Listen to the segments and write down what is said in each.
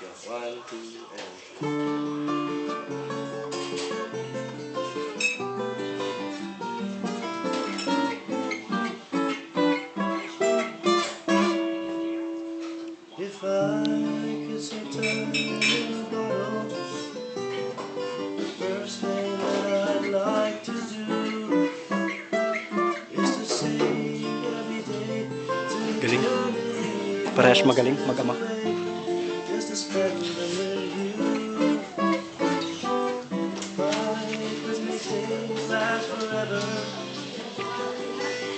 go. 1, 2, and... If I could see time in a bottle, the first thing that I'd like to do is to sing every day to Galing. you. Parehas magaling, mag-ama. Just to spend them with you. If I could make things last forever,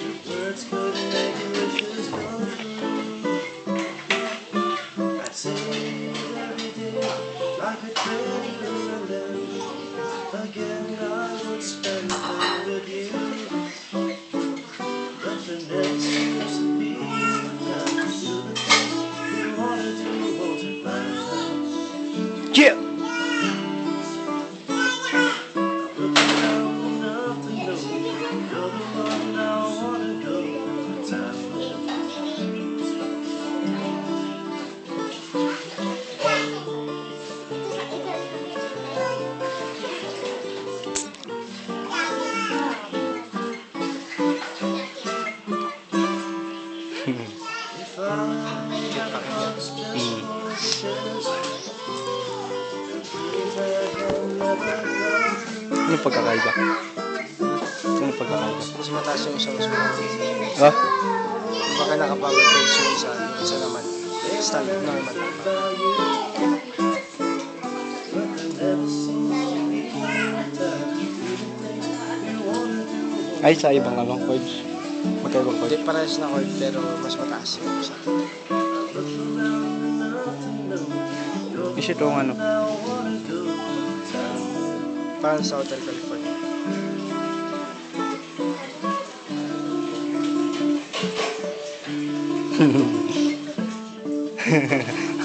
the birds could make wishes come true. I'd sing every day like a treasure, and then again I would spend them with you. But the next seems to be the time to do the things you wanna do, won't it find time? Yeah! Look around enough to know you're the one I wanna go the time with. If I never lost just for a chance, the dreams that can never come true. Anong pagkakaiba? Anong pagkakaiba? Mas mataas yung isa, mas mataas. Ah? Baka nakapagod yung isa, yung isa naman. Standard normal lang. But there never seems to be time to do the things you wanna do. Ay, sa ibang ano, chords. Magkaibang Hindi chords. parehas na chord pero mas mataas yung isa. Look around enough to know you're Is the itong ano? one I wanna go the time with. Parang sa Hotel California.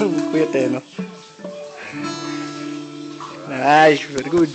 Ang cute eh, no? Nice, very good.